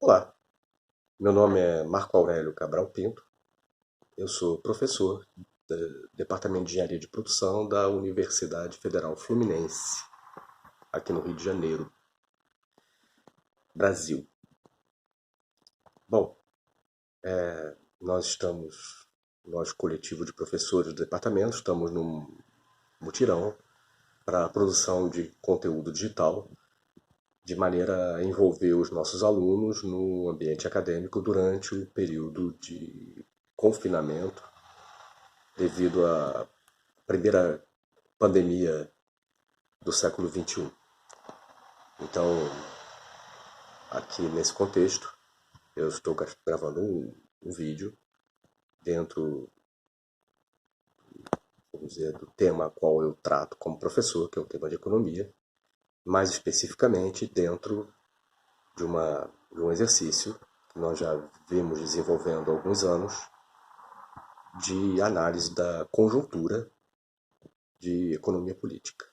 Olá, meu nome é Marco Aurélio Cabral Pinto, eu sou professor do Departamento de Engenharia de Produção da Universidade Federal Fluminense, aqui no Rio de Janeiro, Brasil. Bom, nós coletivo de professores do departamento, estamos num mutirão para a produção de conteúdo digital, de maneira a envolver os nossos alunos no ambiente acadêmico durante o período de confinamento devido à primeira pandemia do século XXI. Então, aqui nesse contexto, eu estou gravando um vídeo dentro, vamos dizer, do tema qual eu trato como professor, que é o tema de economia, mais especificamente dentro de um exercício que nós já vimos desenvolvendo há alguns anos de análise da conjuntura de economia política.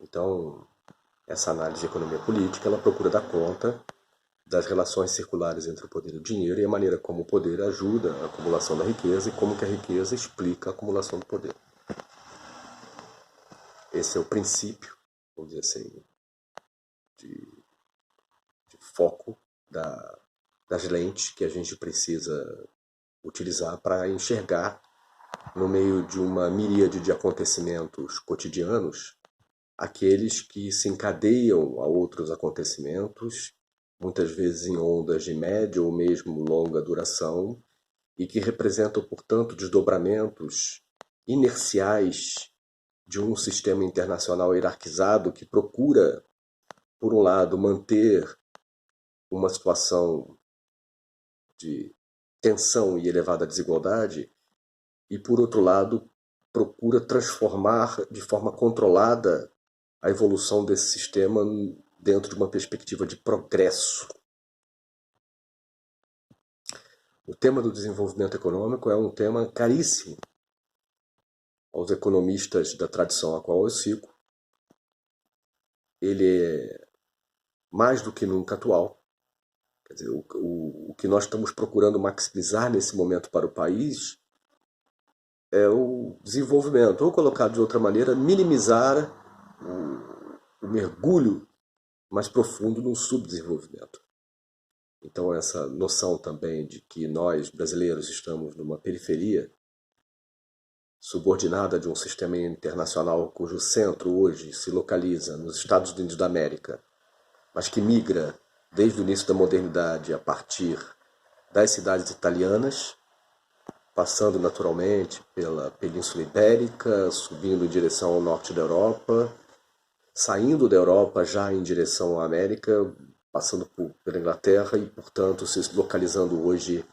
Então, essa análise de economia política, ela procura dar conta das relações circulares entre o poder e o dinheiro e a maneira como o poder ajuda a acumulação da riqueza e como que a riqueza explica a acumulação do poder. Esse é o princípio, vamos dizer assim, de foco das lentes que a gente precisa utilizar para enxergar no meio de uma miríade de acontecimentos cotidianos aqueles que se encadeiam a outros acontecimentos, muitas vezes em ondas de média ou mesmo longa duração, e que representam, portanto, desdobramentos inerciais de um sistema internacional hierarquizado que procura, por um lado, manter uma situação de tensão e elevada desigualdade, e, por outro lado, procura transformar de forma controlada a evolução desse sistema dentro de uma perspectiva de progresso. O tema do desenvolvimento econômico é um tema caríssimo aos economistas da tradição a qual eu sigo. Ele é mais do que nunca atual. Quer dizer, o que nós estamos procurando maximizar nesse momento para o país é o desenvolvimento, ou colocado de outra maneira, minimizar o mergulho mais profundo no subdesenvolvimento. Então essa noção também de que nós, brasileiros, estamos numa periferia subordinada de um sistema internacional cujo centro hoje se localiza nos Estados Unidos da América, mas que migra desde o início da modernidade a partir das cidades italianas, passando naturalmente pela Península Ibérica, subindo em direção ao norte da Europa, saindo da Europa já em direção à América, passando pela Inglaterra e, portanto, se localizando hoje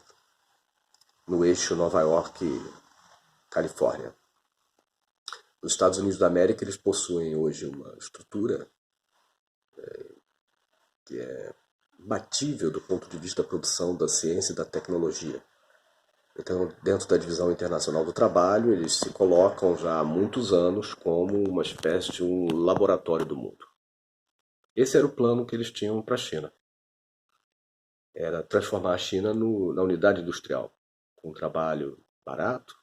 no eixo Nova York-Califórnia. Os Estados Unidos da América eles possuem hoje uma estrutura que é batível do ponto de vista da produção da ciência e da tecnologia. Então, dentro da divisão internacional do trabalho, eles se colocam já há muitos anos como uma espécie de um laboratório do mundo. Esse era o plano que eles tinham para a China. Era transformar a China na unidade industrial, com um trabalho barato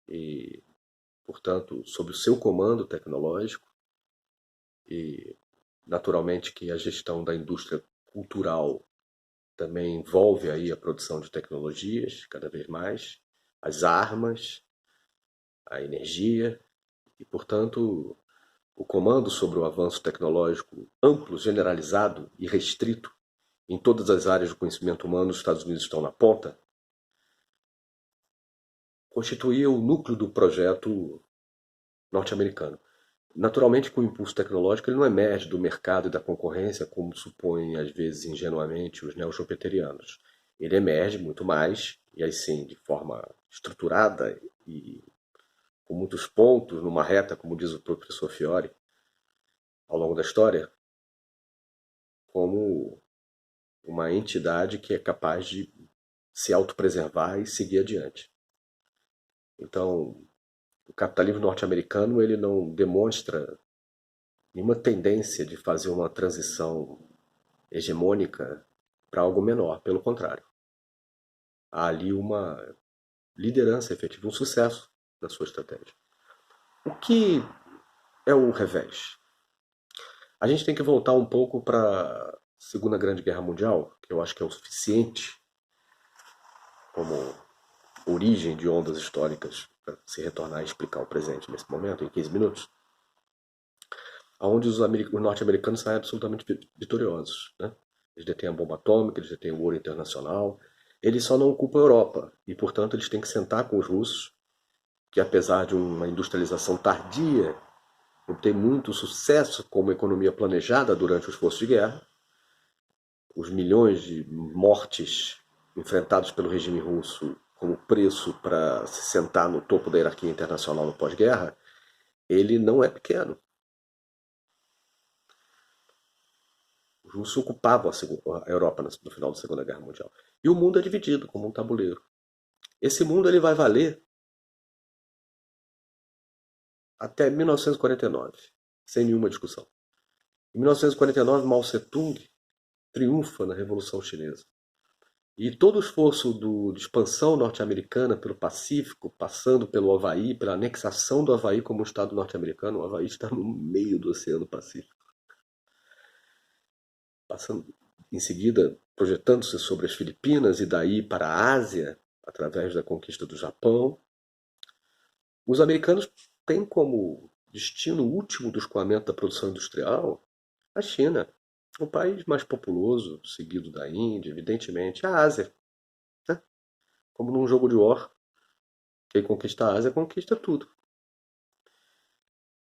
e, portanto, sob o seu comando tecnológico e, naturalmente, que a gestão da indústria cultural também envolve aí a produção de tecnologias, cada vez mais, as armas, a energia e, portanto, o comando sobre o avanço tecnológico amplo, generalizado e restrito em todas as áreas do conhecimento humano, os Estados Unidos estão na ponta, constituía o núcleo do projeto norte-americano. Naturalmente que o impulso tecnológico ele não emerge do mercado e da concorrência, como supõem às vezes ingenuamente os neo-schumpeterianos. Ele emerge muito mais, e aí sim, de forma estruturada e com muitos pontos numa reta, como diz o professor Fiore, ao longo da história, como uma entidade que é capaz de se autopreservar e seguir adiante. Então, o capitalismo norte-americano ele não demonstra nenhuma tendência de fazer uma transição hegemônica para algo menor. Pelo contrário, há ali uma liderança efetiva, um sucesso da sua estratégia. O que é o revés? A gente tem que voltar um pouco para a Segunda Grande Guerra Mundial, que eu acho que é o suficiente como origem de ondas históricas para se retornar e explicar o presente nesse momento, em 15 minutos, onde os norte-americanos saem absolutamente vitoriosos. Né? Eles detêm a bomba atômica, eles detêm o ouro internacional, eles só não ocupam a Europa, e portanto eles têm que sentar com os russos, que apesar de uma industrialização tardia, obtém muito sucesso como economia planejada durante o esforço de guerra, os milhões de mortes enfrentados pelo regime russo como preço para se sentar no topo da hierarquia internacional no pós-guerra, ele não é pequeno. Os russos ocupavam a Europa no final da Segunda Guerra Mundial. E o mundo é dividido como um tabuleiro. Esse mundo ele vai valer até 1949, sem nenhuma discussão. Em 1949, Mao Tse-tung triunfa na Revolução Chinesa. E todo o esforço de expansão norte-americana pelo Pacífico, passando pelo Havaí, pela anexação do Havaí como um estado norte-americano, o Havaí está no meio do Oceano Pacífico. Passando em seguida, projetando-se sobre as Filipinas e daí para a Ásia, através da conquista do Japão. Os americanos têm como destino último do escoamento da produção industrial a China, o país mais populoso, seguido da Índia, evidentemente, a Ásia. Né? Como num jogo de war, quem conquista a Ásia conquista tudo.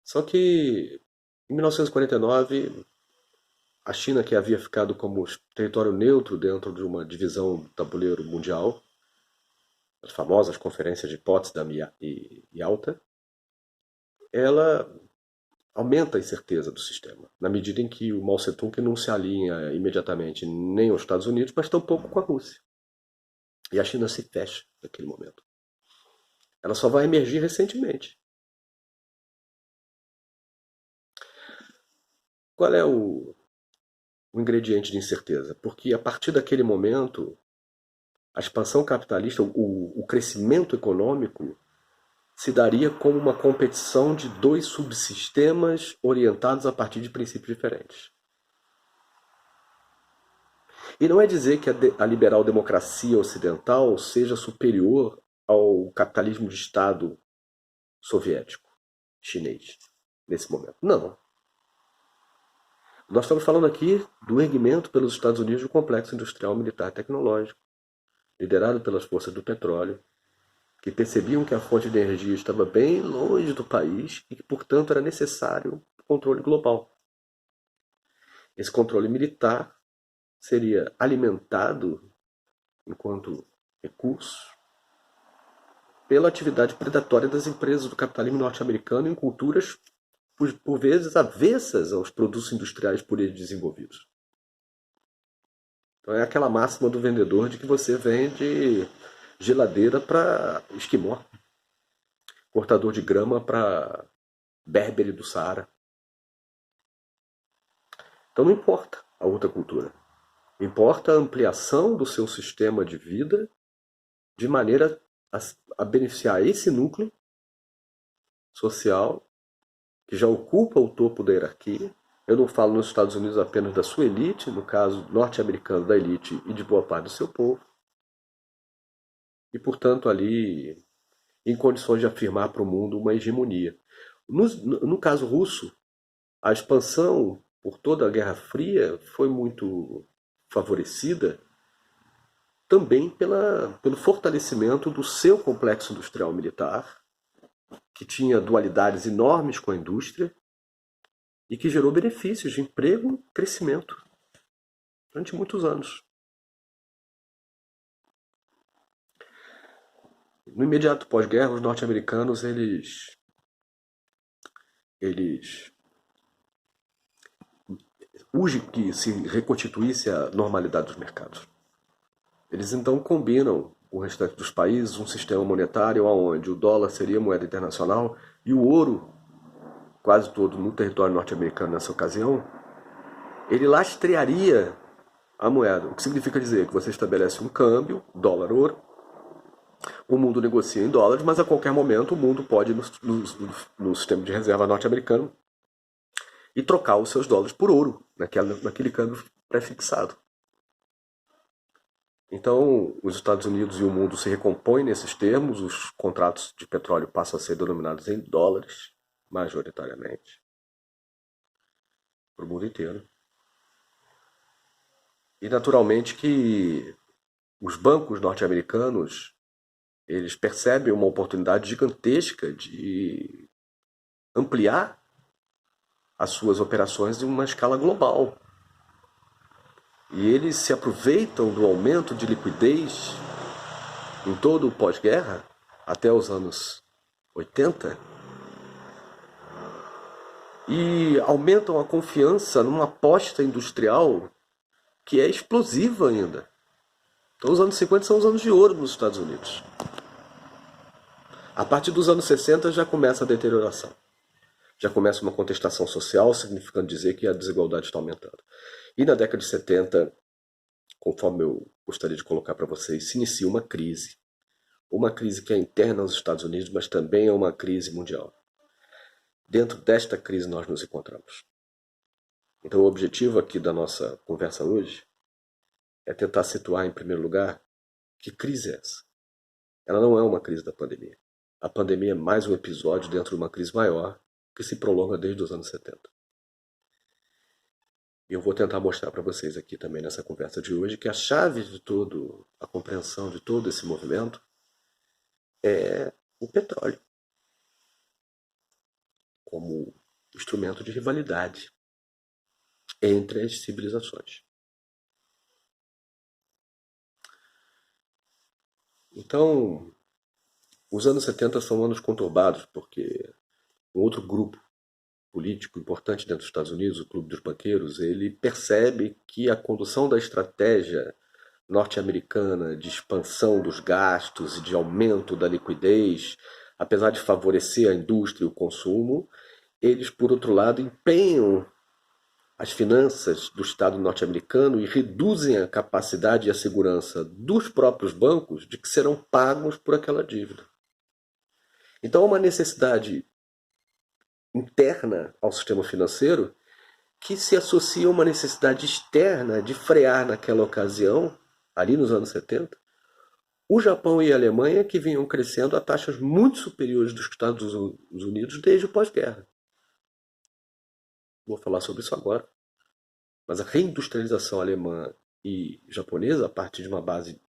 Só que em 1949, a China, que havia ficado como território neutro dentro de uma divisão do tabuleiro mundial, as famosas conferências de Potsdam e Yalta, ela aumenta a incerteza do sistema, na medida em que o Mao Tse-tung não se alinha imediatamente nem aos Estados Unidos, mas tampouco com a Rússia. E a China se fecha naquele momento. Ela só vai emergir recentemente. Qual é o ingrediente de incerteza? Porque a partir daquele momento, a expansão capitalista, o crescimento econômico, se daria como uma competição de dois subsistemas orientados a partir de princípios diferentes. E não é dizer que a liberal-democracia ocidental seja superior ao capitalismo de Estado soviético, chinês, nesse momento. Não. Nós estamos falando aqui do erguimento pelos Estados Unidos do complexo industrial, militar e tecnológico, liderado pelas forças do petróleo, que percebiam que a fonte de energia estava bem longe do país e que, portanto, era necessário controle global. Esse controle militar seria alimentado, enquanto recurso, pela atividade predatória das empresas do capitalismo norte-americano em culturas, por vezes, avessas aos produtos industriais por eles desenvolvidos. Então é aquela máxima do vendedor de que você vende geladeira para esquimó, cortador de grama para berbere do Saara. Então não importa a outra cultura. Importa a ampliação do seu sistema de vida de maneira a beneficiar esse núcleo social que já ocupa o topo da hierarquia. Eu não falo nos Estados Unidos apenas da sua elite, no caso norte-americano da elite e de boa parte do seu povo. E, portanto, ali em condições de afirmar para o mundo uma hegemonia. No caso russo, a expansão por toda a Guerra Fria foi muito favorecida também pelo fortalecimento do seu complexo industrial militar, que tinha dualidades enormes com a indústria e que gerou benefícios de emprego e crescimento durante muitos anos. No imediato pós-guerra, os norte-americanos urge que se reconstituísse a normalidade dos mercados. Eles então combinam com o restante dos países um sistema monetário onde o dólar seria moeda internacional e o ouro, quase todo no território norte-americano nessa ocasião, ele lastrearia a moeda, o que significa dizer que você estabelece um câmbio, dólar-ouro, o mundo negocia em dólares, mas a qualquer momento o mundo pode, no sistema de reserva norte-americano, e trocar os seus dólares por ouro, naquele câmbio pré-fixado. Então, os Estados Unidos e o mundo se recompõem nesses termos, os contratos de petróleo passam a ser denominados em dólares, majoritariamente, para o mundo inteiro. E, naturalmente, que os bancos norte-americanos, eles percebem uma oportunidade gigantesca de ampliar as suas operações em uma escala global. E eles se aproveitam do aumento de liquidez em todo o pós-guerra, até os anos 80, e aumentam a confiança numa aposta industrial que é explosiva ainda. Então os anos 50 são os anos de ouro nos Estados Unidos. A partir dos anos 60 já começa a deterioração. Já começa uma contestação social, significando dizer que a desigualdade está aumentando. E na década de 70, conforme eu gostaria de colocar para vocês, se inicia uma crise. Uma crise que é interna aos Estados Unidos, mas também é uma crise mundial. Dentro desta crise nós nos encontramos. Então o objetivo aqui da nossa conversa hoje é tentar situar em primeiro lugar que crise é essa. Ela não é uma crise da pandemia. A pandemia é mais um episódio dentro de uma crise maior que se prolonga desde os anos 70. E eu vou tentar mostrar para vocês aqui também nessa conversa de hoje que a chave de todo, a compreensão de todo esse movimento é o petróleo como instrumento de rivalidade entre as civilizações. Então, os anos 70 são anos conturbados, porque um outro grupo político importante dentro dos Estados Unidos, o Clube dos Banqueiros, ele percebe que a condução da estratégia norte-americana de expansão dos gastos e de aumento da liquidez, apesar de favorecer a indústria e o consumo, eles, por outro lado, empenham as finanças do Estado norte-americano e reduzem a capacidade e a segurança dos próprios bancos de que serão pagos por aquela dívida. Então há uma necessidade interna ao sistema financeiro que se associa a uma necessidade externa de frear naquela ocasião, ali nos anos 70, o Japão e a Alemanha, que vinham crescendo a taxas muito superiores dos Estados Unidos desde o pós-guerra. Vou falar sobre isso agora. Mas a reindustrialização alemã e japonesa, a partir de uma base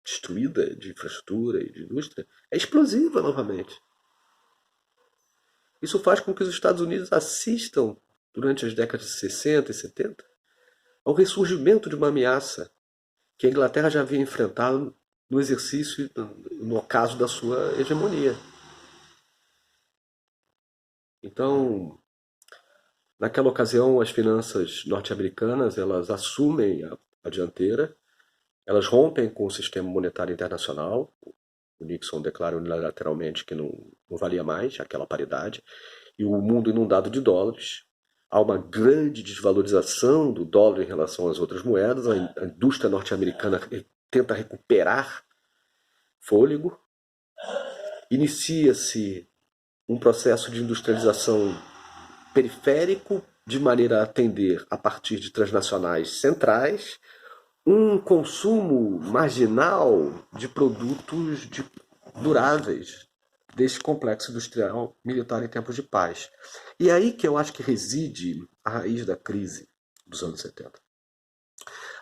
destruída de infraestrutura e de indústria, é explosiva novamente. Isso faz com que os Estados Unidos assistam, durante as décadas de 60 e 70, ao ressurgimento de uma ameaça que a Inglaterra já havia enfrentado no exercício, no ocaso da sua hegemonia. Então, naquela ocasião, as finanças norte-americanas elas assumem a dianteira, elas rompem com o sistema monetário internacional. O Nixon declara unilateralmente que não valia mais aquela paridade, e o mundo inundado de dólares. Há uma grande desvalorização do dólar em relação às outras moedas, a indústria norte-americana tenta recuperar fôlego, inicia-se um processo de industrialização periférico, de maneira a atender, a partir de transnacionais centrais, um consumo marginal de produtos duráveis desse complexo industrial militar em tempos de paz. E é aí que eu acho que reside a raiz da crise dos anos 70.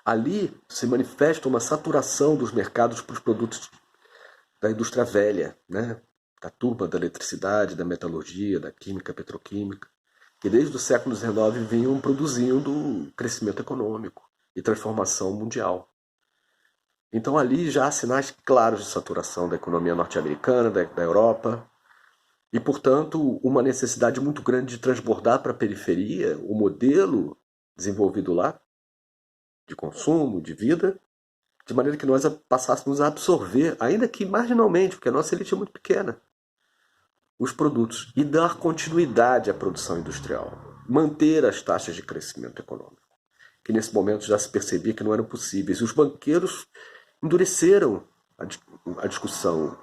Ali se manifesta uma saturação dos mercados para os produtos da indústria velha, né? Da turma da eletricidade, da metalurgia, da química, petroquímica, que desde o século XIX vinham produzindo crescimento econômico e transformação mundial. Então ali já há sinais claros de saturação da economia norte-americana, da Europa, e, portanto, uma necessidade muito grande de transbordar para a periferia o modelo desenvolvido lá, de consumo, de vida, de maneira que nós passássemos a absorver, ainda que marginalmente, porque a nossa elite é muito pequena, os produtos e dar continuidade à produção industrial, manter as taxas de crescimento econômico. que nesse momento já se percebia que não eram possíveis. E os banqueiros endureceram a discussão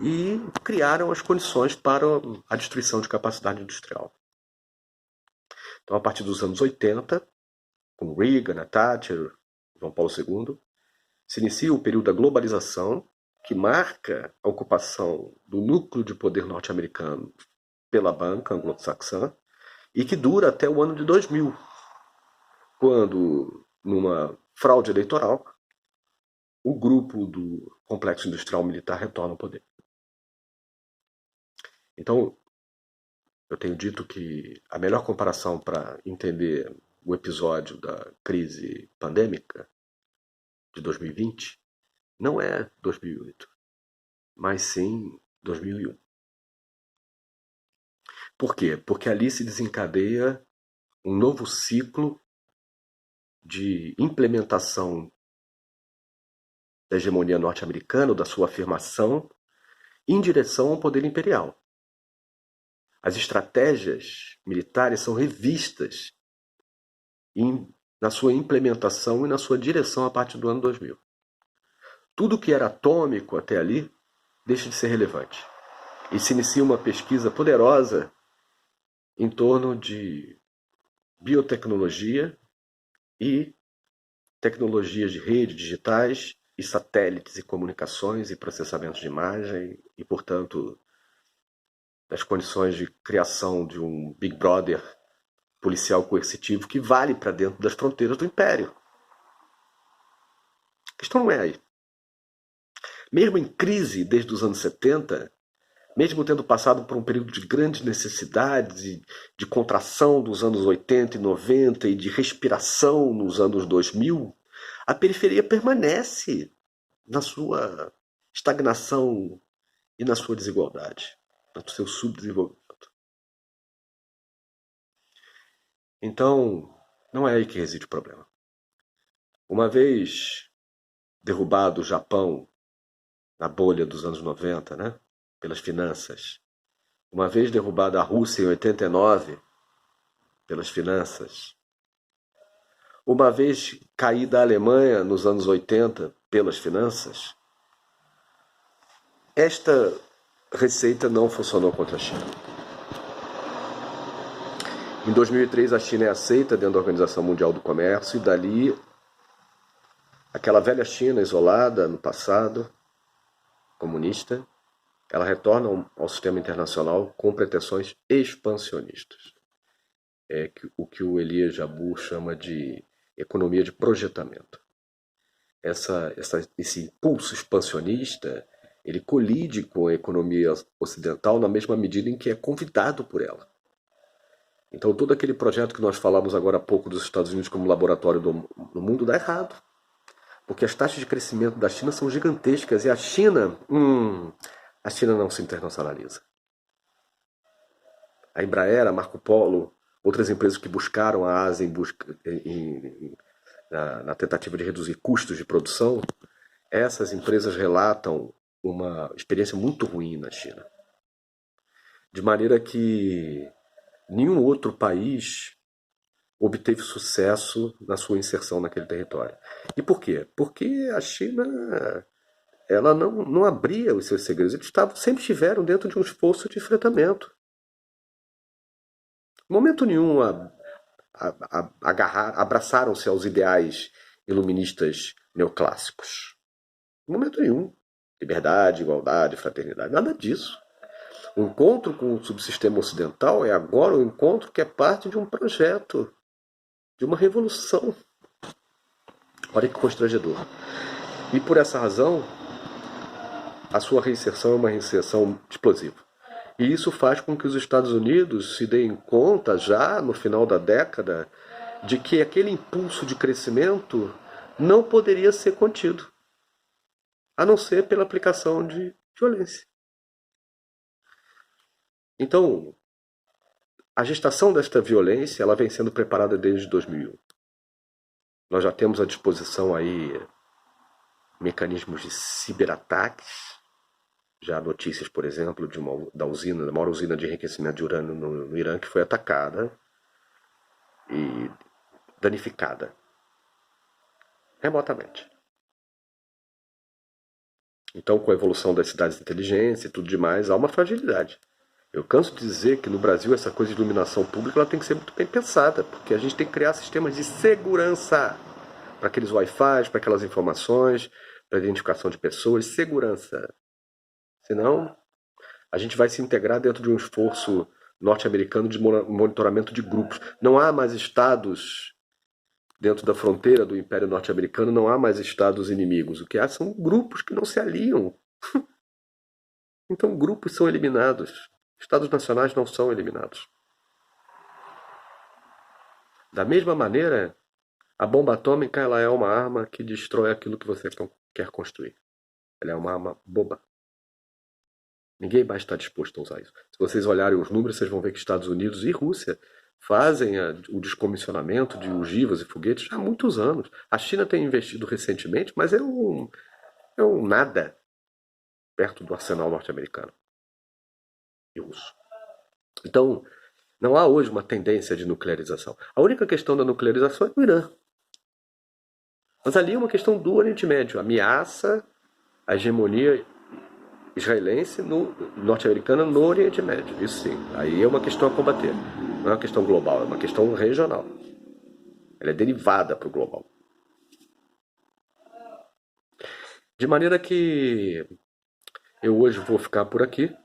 e criaram as condições para a destruição de capacidade industrial. Então, a partir dos anos 80, com Reagan, Thatcher, João Paulo II, se inicia o período da globalização, que marca a ocupação do núcleo de poder norte-americano pela banca anglo-saxã e que dura até o ano de 2000, quando, numa fraude eleitoral, o grupo do complexo industrial militar retorna ao poder. Então, eu tenho dito que a melhor comparação para entender o episódio da crise pandêmica de 2020 não é 2008, mas sim 2001. Por quê? Porque ali se desencadeia um novo ciclo de implementação da hegemonia norte-americana, da sua afirmação, em direção ao poder imperial. As estratégias militares são revistas na sua implementação e na sua direção a partir do ano 2000. Tudo que era atômico até ali deixa de ser relevante. E se inicia uma pesquisa poderosa em torno de biotecnologia e tecnologias de rede digitais e satélites e comunicações e processamento de imagem e, portanto, das condições de criação de um Big Brother policial coercitivo que vale para dentro das fronteiras do Império. A questão não é aí. Mesmo em crise desde os anos 70, mesmo tendo passado por um período de grandes necessidades e de contração dos anos 80 e 90 e de respiração nos anos 2000, a periferia permanece na sua estagnação e na sua desigualdade, no seu subdesenvolvimento. Então, não é aí que reside o problema. Uma vez derrubado o Japão na bolha dos anos 90, né, pelas finanças, uma vez derrubada a Rússia em 89 pelas finanças, uma vez caída a Alemanha nos anos 80 pelas finanças, esta receita não funcionou contra a China. Em 2003, a China é aceita dentro da Organização Mundial do Comércio e dali, aquela velha China isolada no passado, comunista, ela retorna ao sistema internacional com pretensões expansionistas. É o que o Elias Jabbour chama de economia de projetamento. Esse impulso expansionista, ele colide com a economia ocidental na mesma medida em que é convidado por ela. Então todo aquele projeto que nós falamos agora há pouco dos Estados Unidos como laboratório do mundo dá errado. Porque as taxas de crescimento da China são gigantescas e a China não se internacionaliza. A Embraer, a Marco Polo, outras empresas que buscaram a Ásia na tentativa de reduzir custos de produção, essas empresas relatam uma experiência muito ruim na China. De maneira que nenhum outro país obteve sucesso na sua inserção naquele território. E por quê? Porque a China ela não abria os seus segredos. Eles sempre estiveram dentro de um esforço de enfrentamento. Em momento nenhum abraçaram-se aos ideais iluministas neoclássicos. Em momento nenhum. Liberdade, igualdade, fraternidade, nada disso. O encontro com o subsistema ocidental é agora um encontro que é parte de um projeto, de uma revolução. Olha que constrangedor. E por essa razão, a sua reinserção é uma reinserção explosiva. E isso faz com que os Estados Unidos se deem conta, já no final da década, de que aquele impulso de crescimento não poderia ser contido, a não ser pela aplicação de violência. Então, a gestação desta violência ela vem sendo preparada desde 2001. Nós já temos à disposição aí mecanismos de ciberataques, já notícias, por exemplo, da maior usina de enriquecimento de urânio no Irã que foi atacada e danificada remotamente. Então, com a evolução das cidades inteligentes e tudo demais, há uma fragilidade. Eu canso de dizer que no Brasil essa coisa de iluminação pública ela tem que ser muito bem pensada, porque a gente tem que criar sistemas de segurança para aqueles Wi-Fi, para aquelas informações, para identificação de pessoas, segurança. Senão, a gente vai se integrar dentro de um esforço norte-americano de monitoramento de grupos. Não há mais estados dentro da fronteira do Império Norte-Americano, não há mais estados inimigos. O que há são grupos que não se aliam. Então, grupos são eliminados. Estados nacionais não são eliminados. Da mesma maneira, a bomba atômica ela é uma arma que destrói aquilo que você quer construir. Ela é uma arma boba. Ninguém mais está disposto a usar isso. Se vocês olharem os números, vocês vão ver que Estados Unidos e Rússia fazem o descomissionamento de ogivas e foguetes há muitos anos. A China tem investido recentemente, mas é um nada perto do arsenal norte-americano e russo. Então, não há hoje uma tendência de nuclearização. A única questão da nuclearização é o Irã. Mas ali é uma questão do Oriente Médio. Ameaça a hegemonia israelense norte-americana no Oriente Médio. Isso sim. Aí é uma questão a combater. Não é uma questão global, é uma questão regional. Ela é derivada para o global. De maneira que eu hoje vou ficar por aqui.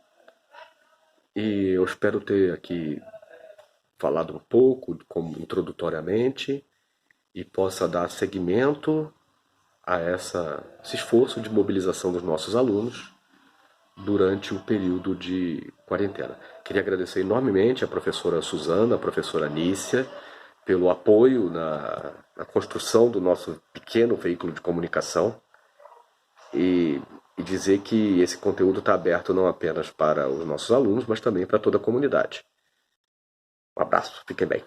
E eu espero ter aqui falado um pouco, como introdutoriamente, e possa dar seguimento a esse esforço de mobilização dos nossos alunos durante o período de quarentena. Queria agradecer enormemente a professora Suzana, a professora Nícia, pelo apoio na construção do nosso pequeno veículo de comunicação e dizer que esse conteúdo está aberto não apenas para os nossos alunos, mas também para toda a comunidade. Um abraço, fiquem bem.